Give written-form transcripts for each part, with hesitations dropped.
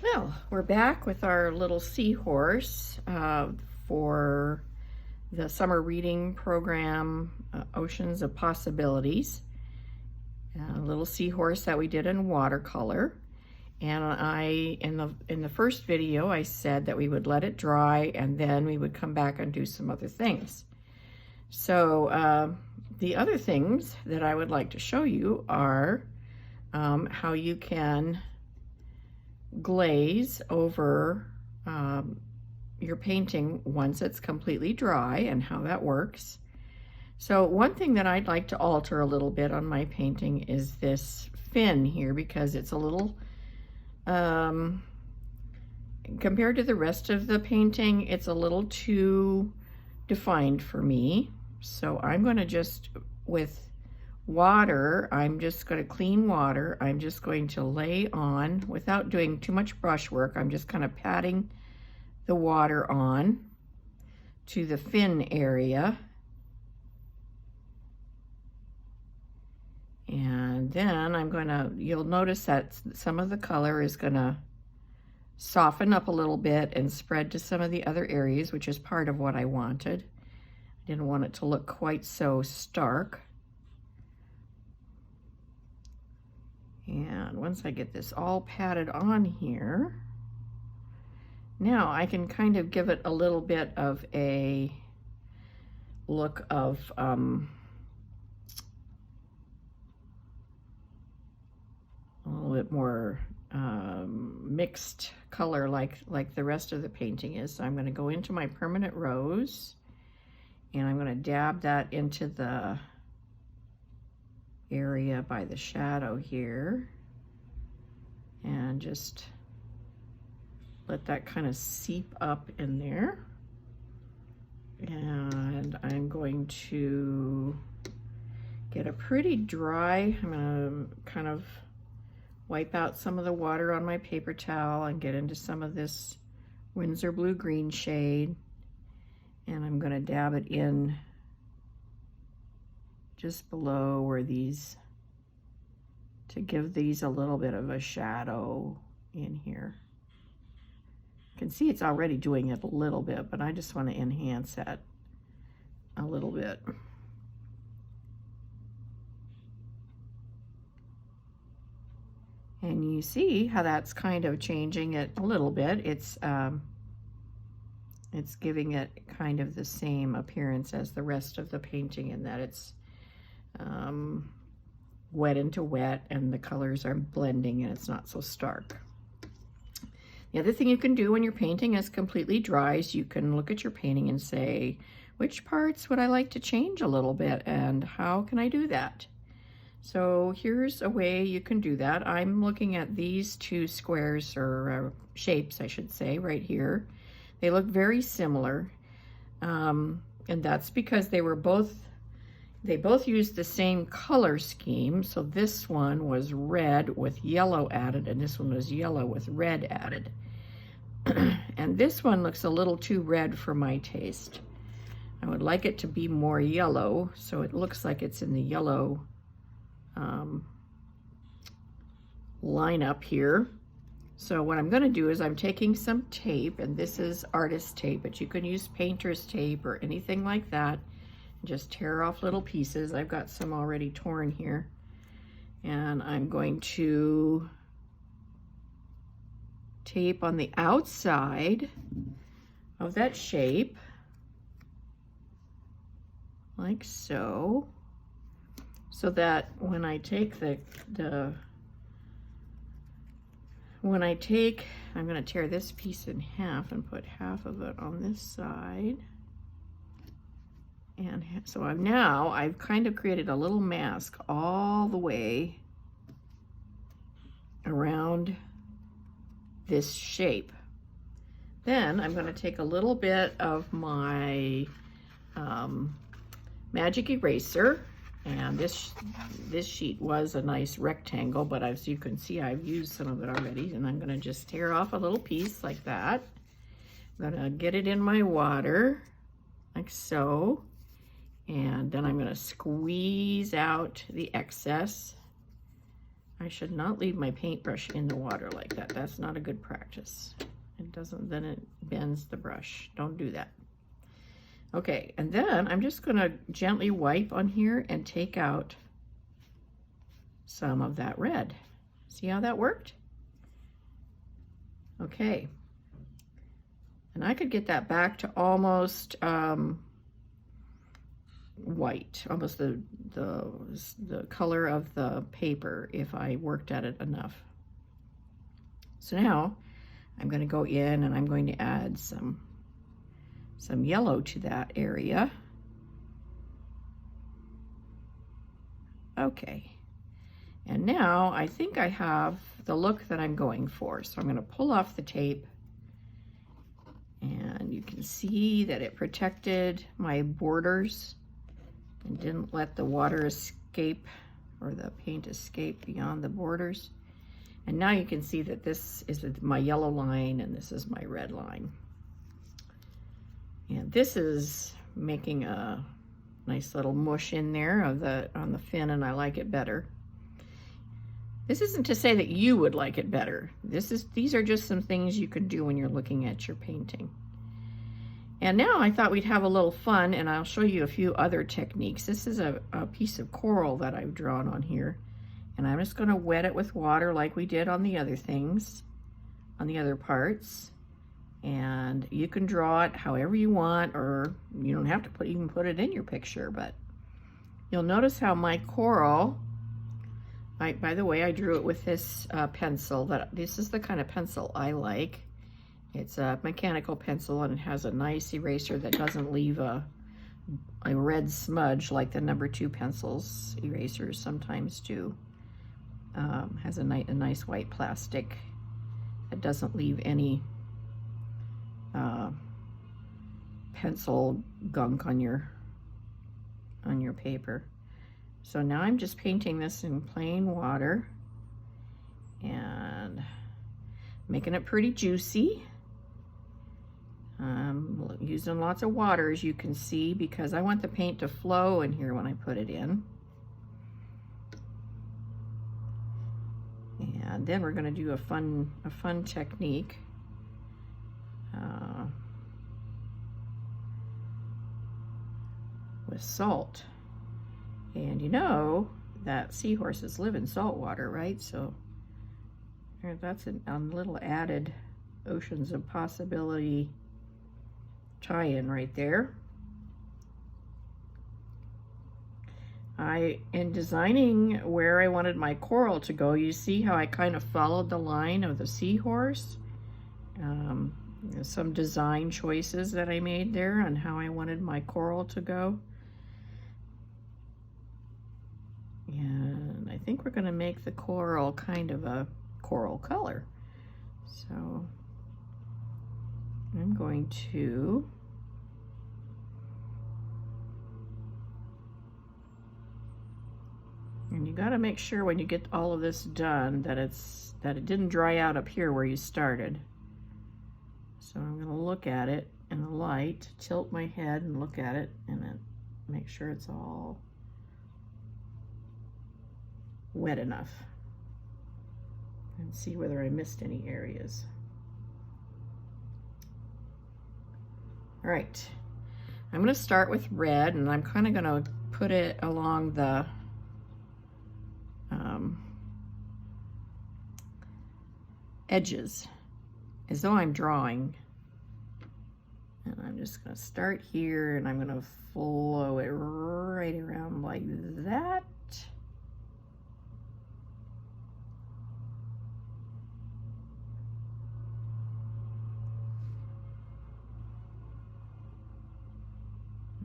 Well, we're back with our little seahorse for the summer reading program, Oceans of Possibilities. A little seahorse that we did in watercolor. And in the first video, I said that we would let it dry and then we would come back and do some other things. So the other things that I would like to show you are how you can glaze over your painting once it's completely dry and how that works. So one thing that I'd like to alter a little bit on my painting is this fin here, because it's a little compared to the rest of the painting, it's a little too defined for me. So I'm going to just, with water, I'm just going to clean water. I'm just going to lay on, without doing too much brush work, I'm just kind of patting the water on to the fin area. And then I'm going to, you'll notice that some of the color is going to soften up a little bit and spread to some of the other areas, which is part of what I wanted. I didn't want it to look quite so stark. And once I get this all patted on here, now I can kind of give it a little bit of a look of a little bit more mixed color like the rest of the painting is. So I'm going to go into my permanent rose and I'm going to dab that into the area by the shadow here and just let that kind of seep up in there. And I'm going to get a pretty dry, I'm going to kind of wipe out some of the water on my paper towel and get into some of this Winsor blue green shade, and I'm going to dab it in just below where these, to give these a little bit of a shadow in here. You can see it's already doing it a little bit, but I just want to enhance that a little bit. And you see how that's kind of changing it a little bit. It's giving it kind of the same appearance as the rest of the painting, in that it's wet into wet and the colors are blending and it's not so stark. The other thing you can do when your painting is completely dry is you can look at your painting and say, which parts would I like to change a little bit and how can I do that? So here's a way you can do that. I'm looking at these two squares, or shapes I should say, right here. They look very similar, and that's because they both used the same color scheme. So this one was red with yellow added, and this one was yellow with red added. And this one looks a little too red for my taste. I would like it to be more yellow, so it looks like it's in the yellow line up here. So what I'm going to do is I'm taking some tape, and this is artist tape, but you can use painter's tape or anything like that. Just tear off little pieces. I've got some already torn here, and I'm going to tape on the outside of that shape like so, so that when I take I'm going to tear this piece in half and put half of it on this side. And so I've kind of created a little mask all the way around this shape. Then I'm going to take a little bit of my magic eraser, and this sheet was a nice rectangle, but as you can see, I've used some of it already, and I'm going to just tear off a little piece like that. I'm going to get it in my water like so, and then I'm going to squeeze out the excess. I should not leave my paintbrush in the water like that. That's not a good practice. It doesn't, then it bends the brush. Don't do that. Okay, and then I'm just gonna gently wipe on here and take out some of that red. See how that worked? Okay. And I could get that back to almost white, almost the color of the paper if I worked at it enough. So now I'm going to go in and I'm going to add some yellow to that area. Okay. And now I think I have the look that I'm going for. So I'm going to pull off the tape, and you can see that it protected my borders and didn't let the water escape or the paint escape beyond the borders. And now you can see that this is my yellow line and this is my red line. And this is making a nice little mush in there on the fin, and I like it better. This isn't to say that you would like it better. These are just some things you can do when you're looking at your painting. And now I thought we'd have a little fun, and I'll show you a few other techniques. This is a piece of coral that I've drawn on here, and I'm just going to wet it with water like we did on the other things, on the other parts. And you can draw it however you want, or you don't have to even put it in your picture, but you'll notice how my coral, by the way, I drew it with this pencil. This is the kind of pencil I like. It's a mechanical pencil, and it has a nice eraser that doesn't leave a red smudge like the #2 pencils erasers sometimes do. Has a nice white plastic that doesn't leave any pencil gunk on your paper. So now I'm just painting this in plain water and making it pretty juicy. Using lots of water, as you can see, because I want the paint to flow in here when I put it in. And then we're going to do a fun technique. With salt. And you know that seahorses live in salt water, right? So that's a little added oceans of possibility tie-in right there. In designing where I wanted my coral to go, you see how I kind of followed the line of the seahorse. Some design choices that I made there on how I wanted my coral to go. And I think we're going to make the coral kind of a coral color. So I'm going to and you got to make sure when you get all of this done that it didn't dry out up here where you started. So I'm going to look at it in the light, tilt my head and look at it, and then make sure it's all wet enough, and see whether I missed any areas. All right, I'm going to start with red, and I'm kind of going to put it along the edges as though I'm drawing. And I'm just going to start here, and I'm going to flow it right around like that.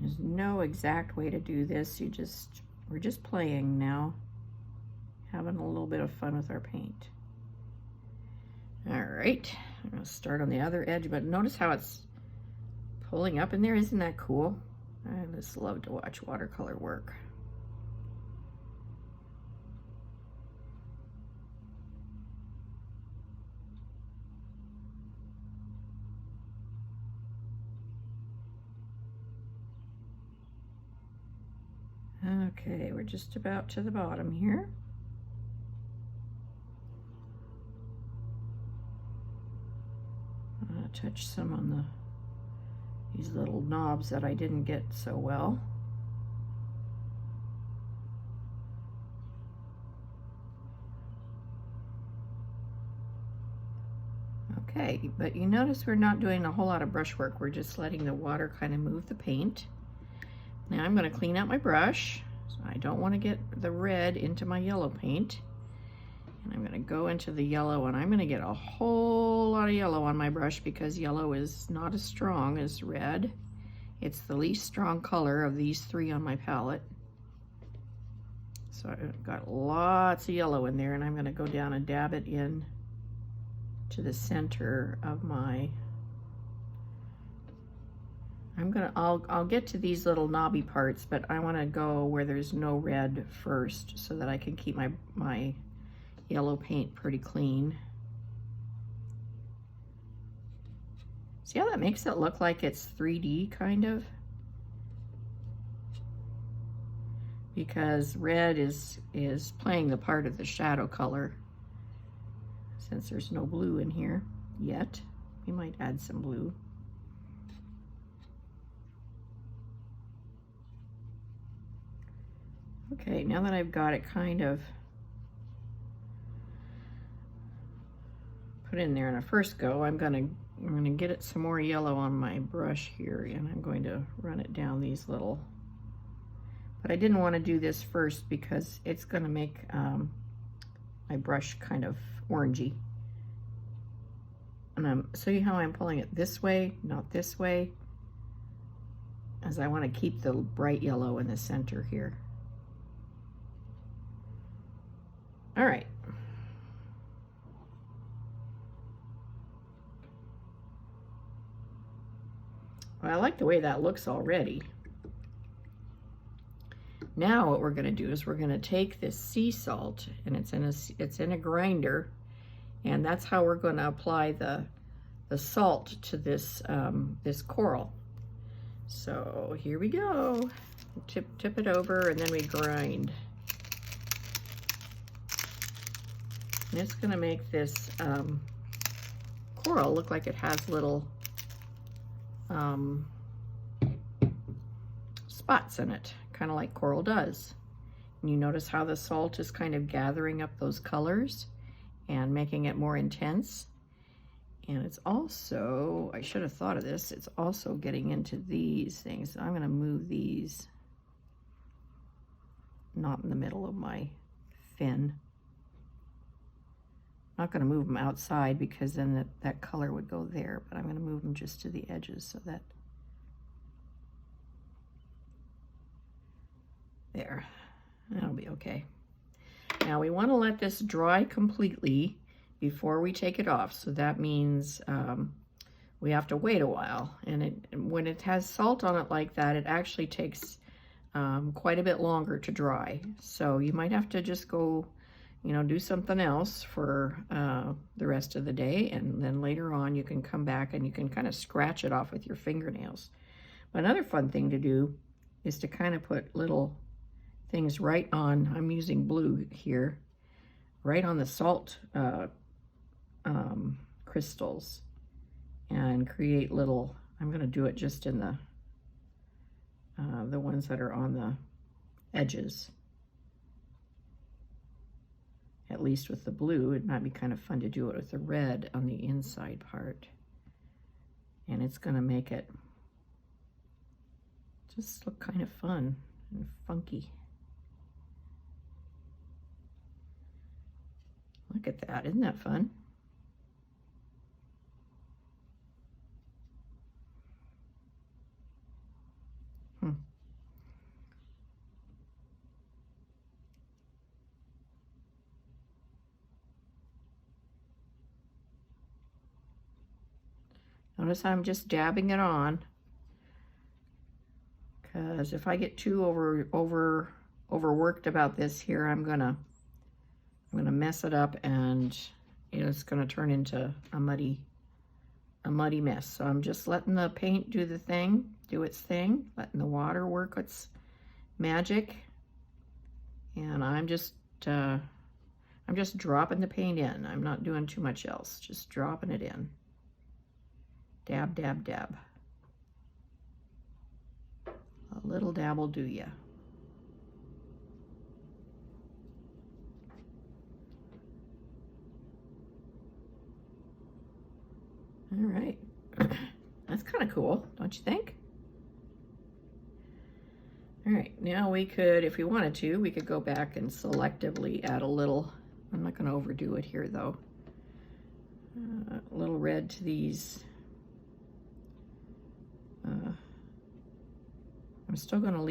There's no exact way to do this. We're just playing now, having a little bit of fun with our paint. All right, I'm going to start on the other edge, but notice how it's pulling up in there. Isn't that cool? I just love to watch watercolor work. Okay, we're just about to the bottom here. gonna touch some on these little knobs that I didn't get so well. Okay, but you notice we're not doing a whole lot of brush work. We're just letting the water kind of move the paint. Now I'm going to clean out my brush. So I don't want to get the red into my yellow paint. And I'm going to go into the yellow, and I'm going to get a whole lot of yellow on my brush because yellow is not as strong as red. It's the least strong color of these three on my palette. So I've got lots of yellow in there, and I'm going to go down and dab it in to the center of my, I'll get to these little knobby parts, but I want to go where there's no red first so that I can keep my yellow paint pretty clean. See how that makes it look like it's 3D kind of? Because red is playing the part of the shadow color. Since there's no blue in here yet, we might add some blue. Okay, now that I've got it kind of put in there in a first go, I'm gonna get it some more yellow on my brush here, and I'm going to run it down these little, but I didn't want to do this first because it's going to make my brush kind of orangey. And see how I'm pulling it this way, not this way, as I want to keep the bright yellow in the center here. All right. Well, I like the way that looks already. Now what we're going to do is we're going to take this sea salt, and it's in a grinder, and that's how we're going to apply the salt to this this coral. So here we go. Tip it over, and then we grind. And it's going to make this coral look like it has little spots in it, kind of like coral does. And you notice how the salt is kind of gathering up those colors and making it more intense. And it's also, I should have thought of this, it's also getting into these things. I'm going to move these not in the middle of my fin. I'm not going to move them outside because then that color would go there, but I'm going to move them just to the edges so that there, that'll be okay. Now we want to let this dry completely before we take it off, so that means we have to wait a while, and when it has salt on it like that, it actually takes quite a bit longer to dry. So you might have to just go, you know, do something else for the rest of the day, and then later on you can come back and you can kind of scratch it off with your fingernails. But another fun thing to do is to kind of put little things right on, I'm using blue here, right on the salt crystals, and create little, I'm going to do it just in the ones that are on the edges. At least with the blue, it might be kind of fun to do it with the red on the inside part. And it's going to make it just look kind of fun and funky. Look at that, isn't that fun? Notice I'm just dabbing it on, because if I get too overworked about this here, I'm gonna mess it up, and you know, it's gonna turn into a muddy mess. So I'm just letting the paint do its thing, letting the water work its magic, and I'm just dropping the paint in. I'm not doing too much else, just dropping it in. Dab, dab, dab. A little dab will do ya. All right. That's kind of cool, don't you think? All right, now we could, if we wanted to, we could go back and selectively add a little, I'm not going to overdo it here though, a little red to these. I'm still going to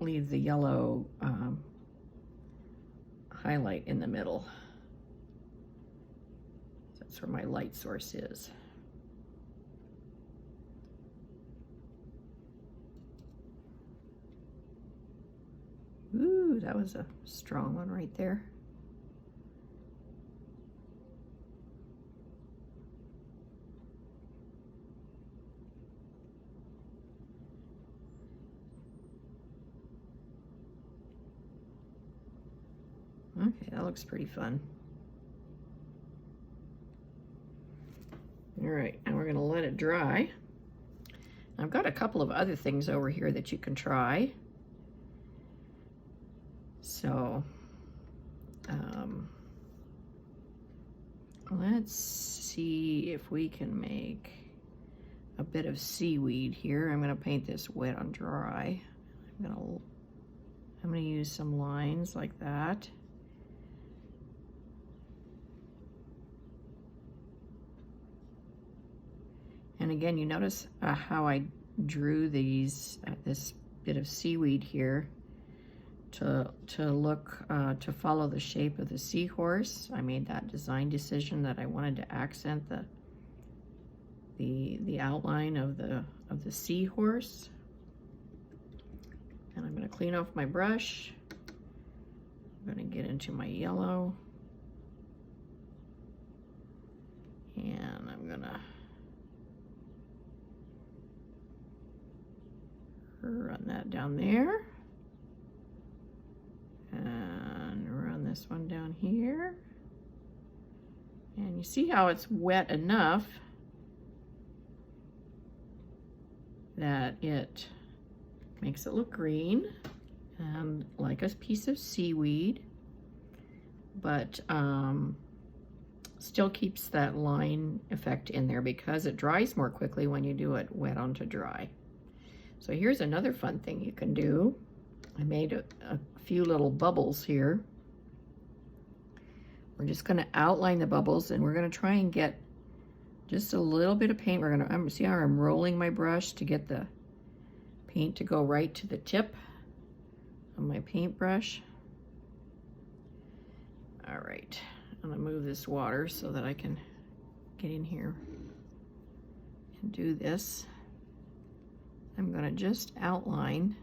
leave the yellow highlight in the middle. That's where my light source is. Ooh, that was a strong one right there. Okay, that looks pretty fun. All right, and we're gonna let it dry. I've got a couple of other things over here that you can try. So, let's see if we can make a bit of seaweed here. I'm gonna paint this wet on dry. I'm gonna use some lines like that. And again, you notice how I drew these, this bit of seaweed here to look, to follow the shape of the seahorse. I made that design decision that I wanted to accent the outline of the seahorse. And I'm gonna clean off my brush. I'm gonna get into my yellow. And I'm gonna run that down there. And run this one down here. And you see how it's wet enough that it makes it look green and like a piece of seaweed, but still keeps that line effect in there because it dries more quickly when you do it wet onto dry. So here's another fun thing you can do. I made a few little bubbles here. We're just going to outline the bubbles, and we're going to try and get just a little bit of paint. We're going to see how I'm rolling my brush to get the paint to go right to the tip of my paintbrush. All right, I'm going to move this water so that I can get in here and do this. I'm going to just outline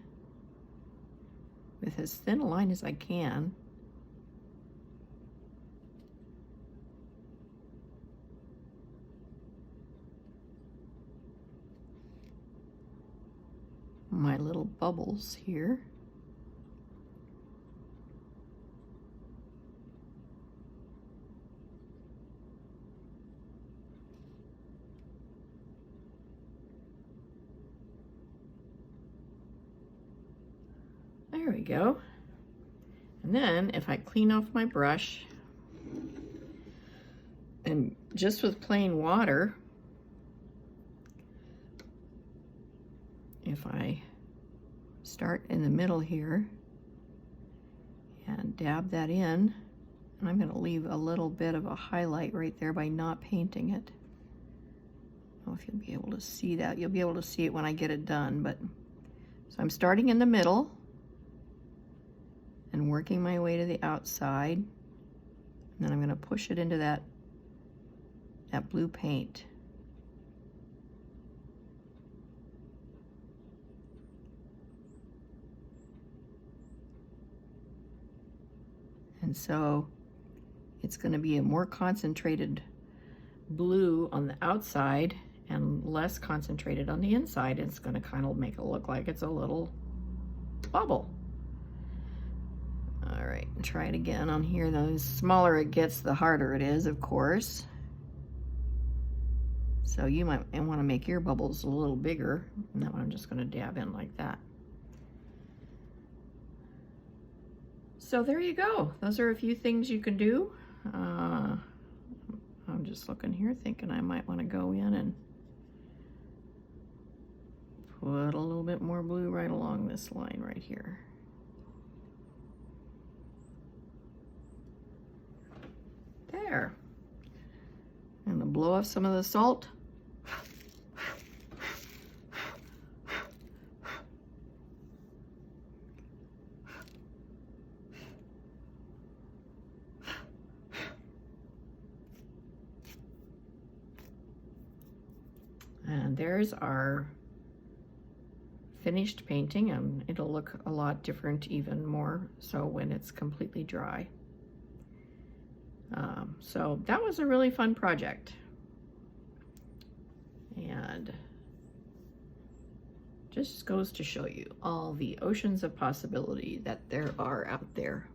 with as thin a line as I can. My little bubbles here. There we go. And then if I clean off my brush and just with plain water, if I start in the middle here and dab that in, and I'm going to leave a little bit of a highlight right there by not painting it. I don't know if you'll be able to see that. You'll be able to see it when I get it done, but so I'm starting in the middle and working my way to the outside, and then I'm going to push it into that blue paint. And so it's going to be a more concentrated blue on the outside and less concentrated on the inside. It's going to kind of make it look like it's a little bubble. All right, try it again on here. The smaller it gets, the harder it is, of course. So you might want to make your bubbles a little bigger. And that one I'm just going to dab in like that. So there you go. Those are a few things you can do. I'm just looking here thinking I might want to go in and put a little bit more blue right along this line right here. There. I'm going to blow off some of the salt. And there's our finished painting, and it'll look a lot different even more so when it's completely dry. So that was a really fun project, and just goes to show you all the oceans of possibility that there are out there.